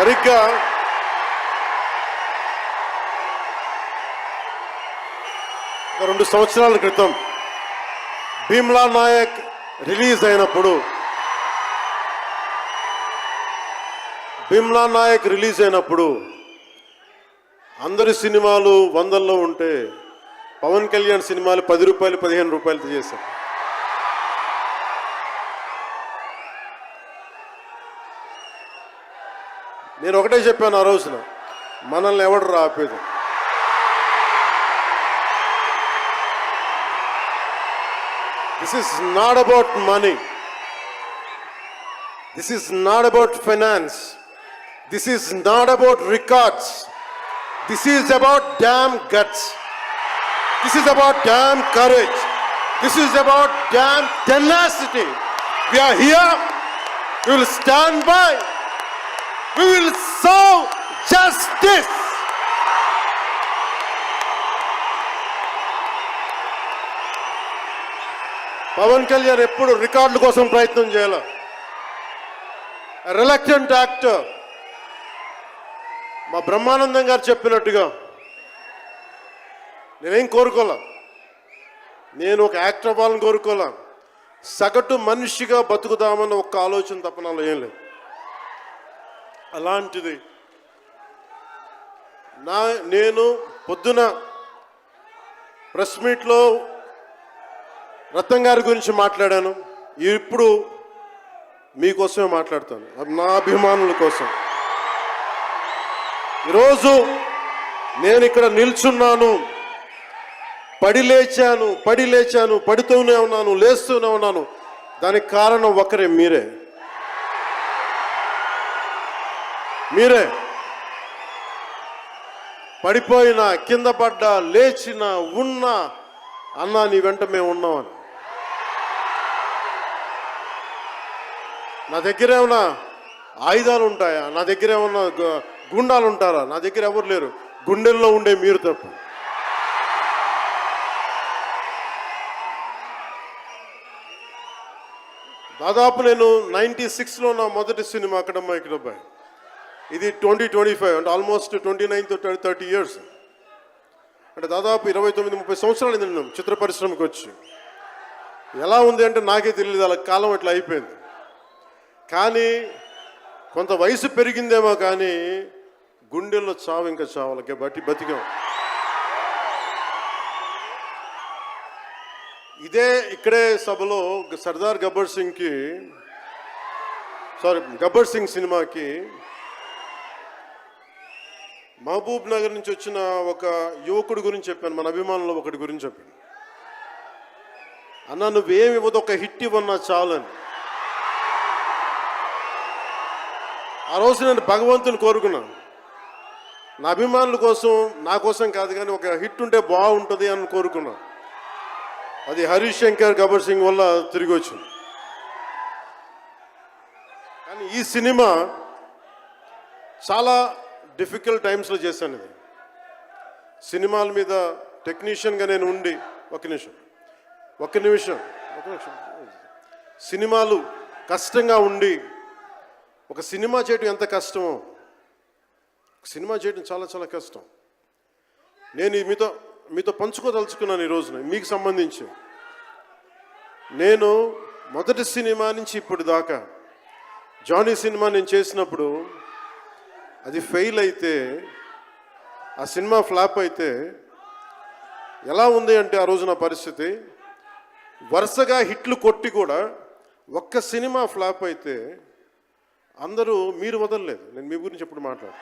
సరిగ్గా ఒక 2 సంవత్సరాల క్రితం భీమ్లా నాయక్ రిలీజ్ అయినప్పుడు అందరి సినిమాలు 100లో ఉంటే పవన్ కళ్యాణ్ సినిమాలు 10 రూపాయలు 15 రూపాయలతో చేశారు. నేను ఒకటే చెప్పాను ఆ రోజున, మనల్ని ఎవడు రాపేది. This is not about money. This is not about finance. This is not about records. This is about damn guts. This is about damn courage. This is about damn tenacity. We are here. We will stand by. We will serve justice. Pawan Kalyan ఎప్పుడు రికార్డుల కోసం ప్రయత్నం చేయాల. Reluctant actor. మా బ్రహ్మానందం గారు చెప్పినట్టుగా నేనేం కోరుకోలే, నేను ఒక యాక్టర్ అవ్వాలని కోరుకోలే, సగటు మనిషిగా బతుకుదామన్న ఒక్క ఆలోచన తప్ప నాలో ఏం లేదు. అలాంటిది నేను పొద్దున ప్రెస్ మీట్లో రత్నం గారి గురించి మాట్లాడాను. ఇప్పుడు మీకోసమే మాట్లాడతాను, నా అభిమానుల కోసం. ఈరోజు నేను ఇక్కడ నిల్చున్నాను, పడి లేచాను, పడుతూనే ఉన్నాను, లేస్తూనే ఉన్నాను. దానికి కారణం ఒకరే, మీరే. పడిపోయినా, కింద పడ్డా, లేచినా, ఉన్నా, అన్నా నీ వెంట మేము ఉన్నామని. నా దగ్గర ఏమన్నా ఆయుధాలు ఉంటాయా? నా దగ్గర ఏమన్నా గుండాలు ఉంటారా? నా దగ్గర ఎవరు లేరు, గుండెల్లో ఉండే మీరు తప్ప. దాదాపు నేను 96లో నా మొదటి సినిమా అక్కడమ్మాయికి డబ్బాయి. ఇది 2025 అంటే ఆల్మోస్ట్ 29 to 30 years. అంటే దాదాపు 29-30 సంవత్సరాలు నేను చిత్ర పరిశ్రమకు వచ్చి. ఎలా ఉంది అంటే నాకే తెలియదు, అలా కాలం ఇట్లా అయిపోయింది. కానీ కొంత వయసు పెరిగిందేమో, కానీ గుండెల్లో చావు ఇంకా చావాలకే బతికాం. ఇక్కడే సభలో గబ్బర్ సింగ్ సినిమాకి మహబూబ్ నగర్ నుంచి వచ్చిన ఒక యువకుడి గురించి చెప్పాను, మన అభిమానులు ఒకటి గురించి చెప్పాను. అన్న నువ్వేమి ఇవ్వదు, ఒక హిట్ ఇవ్వన్నా చాలని. ఆ రోజు నేను భగవంతుని కోరుకున్నాను, నా అభిమానుల కోసం, నా కోసం కాదు కానీ ఒక హిట్ ఉంటే బాగుంటుంది అని కోరుకున్నాను. అది హరీష్ శంకర్ గబ్బర్ సింగ్ వల్ల తిరిగి వచ్చింది. కానీ ఈ సినిమా చాలా డిఫికల్ట్ టైమ్స్లో చేశాను. ఇది సినిమాల మీద టెక్నీషియన్గా నేను ఉండి ఒక నిమిషం సినిమాలు కష్టంగా ఉండి, ఒక సినిమా చేయడం ఎంత కష్టమో, సినిమా చేయడం చాలా చాలా కష్టం. నేను మీతో పంచుకోదలుచుకున్నాను ఈ రోజున. మీకు సంబంధించి నేను మొదటి సినిమా నుంచి ఇప్పుడు దాకా జానీ సినిమా నేను చేసినప్పుడు అది ఫెయిల్ అయితే, ఆ సినిమా ఫ్లాప్ అయితే ఎలా ఉంది అంటే ఆ రోజు నా పరిస్థితి, వరుసగా హిట్లు కొట్టి కూడా ఒక్క సినిమా ఫ్లాప్ అయితే అందరూ మీరు వదలలేదు. నేను మీ గురించి ఎప్పుడు మాట్లాడు